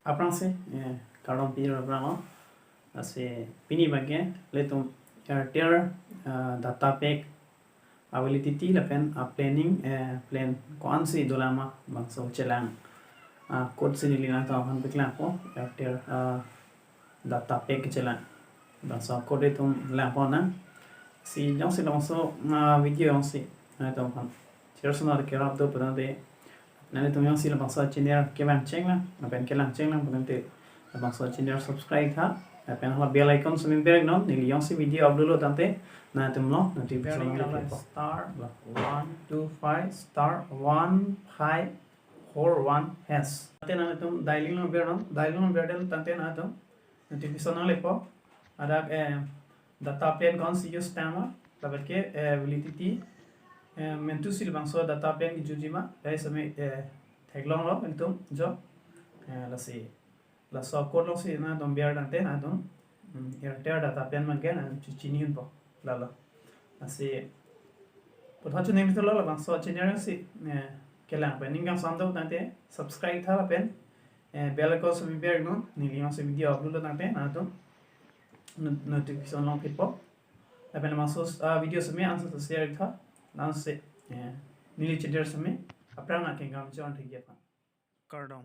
Aprang se kardom piro aprang ase pini bagge letum Airtel data pack availability la pen planning plan kon si dolama bangso chelang code se nilina ta han bekla ko Airtel data pack chelang bangso code tum la pona si jong se bangso video jong si ta han personal ke rap do pradante nane tum jong si la bangso channel ke bang cheng la pen ke lang cheng la pradante bangso channel subscribe tha pen hala bell icon sumi berek non nili jong si video upload tante na tum lo notification star 125 star 1541 hash tante na tum dialing no ber non dialing no ber del tante na tum notification le po ada data plan kon si use tama tabel ke validity mentu sil bangso data plan ki jujima dai same thaglong lo tum jo la si la so code lo si na tum ber tante na tum Airtel data plan man gen chini un po la asi putha chu nem tholo la bangso channel si kelang pen ningam samdo tante subscribe tha la pen bell icon sumi ber no nilion se video upload tante na tum notification long pipo pen masos video sumi answer share tha nan se nili channel sumi aprang na kengam jon thik ya kardom